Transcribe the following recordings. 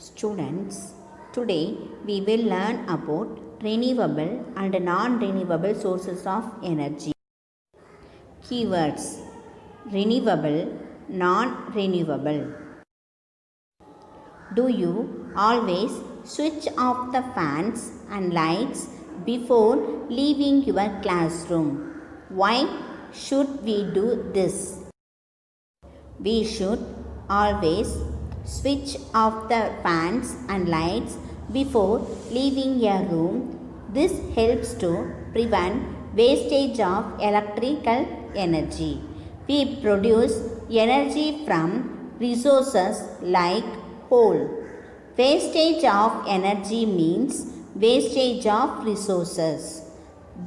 Students, today we will learn about renewable and non-renewable sources of energy. Keywords: renewable, non-renewable. Do you always switch off the fans and lights before leaving your classroom? Why should we do this? We should always switch off the fans and lights before leaving a room. This helps to prevent wastage of electrical energy. We produce energy from resources like coal. Wastage of energy means wastage of resources.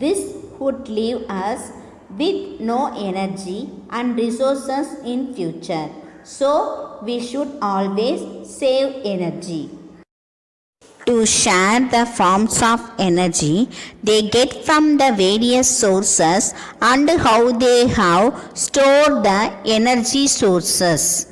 This would leave us with no energy and resources in future. So, we should always save energy. To share the forms of energy they get from the various sources and how they have stored the energy sources.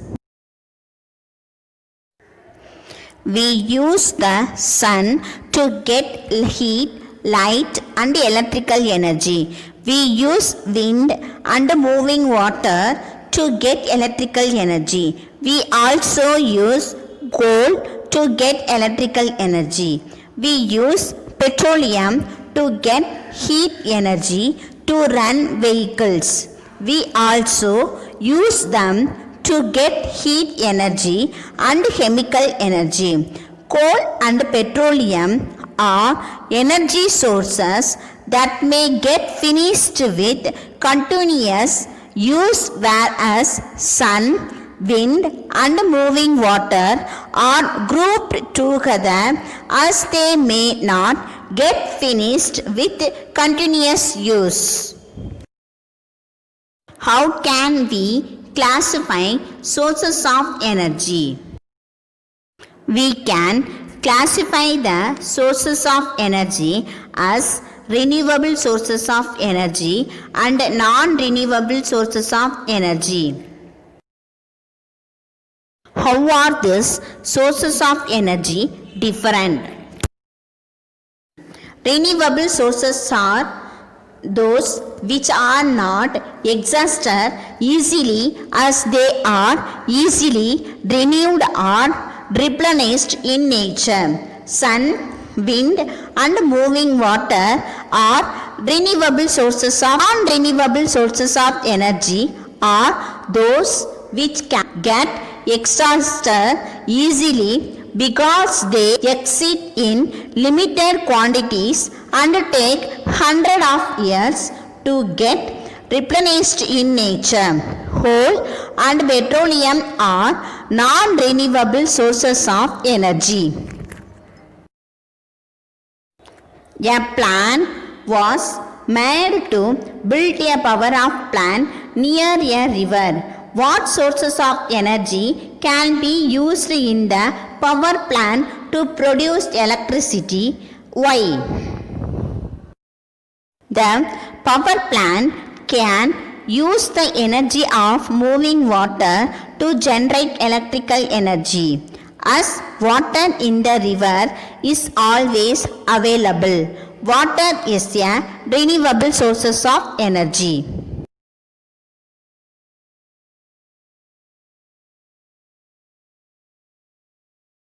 We use the sun to get heat, light and electrical energy. We use wind and moving water to get electrical energy. We also use coal to get electrical energy. We use petroleum to get heat energy to run vehicles. We also use them to get heat energy and chemical energy. Coal and petroleum are energy sources that may get finished with continuous use, whereas sun, wind and moving water are grouped together as they may not get finished with continuous use. How can we classify sources of energy? We can classify the sources of energy as renewable sources of energy and non-renewable sources of energy. How are these sources of energy different? Renewable sources are those which are not exhausted easily, as they are easily renewed or replenished in nature. Sun, wind and moving water are renewable sources of. Non-renewable sources of energy are those which can get exhausted easily because they exist in limited quantities and take hundreds of years to get replenished in nature. Coal and petroleum are non-renewable sources of energy. A plan was made to build a power of plant near a river. What sources of energy can be used in the power plant to produce electricity? Why? The power plant can use the energy of moving water to generate electrical energy. As water in the river is always available, water is a renewable source of energy.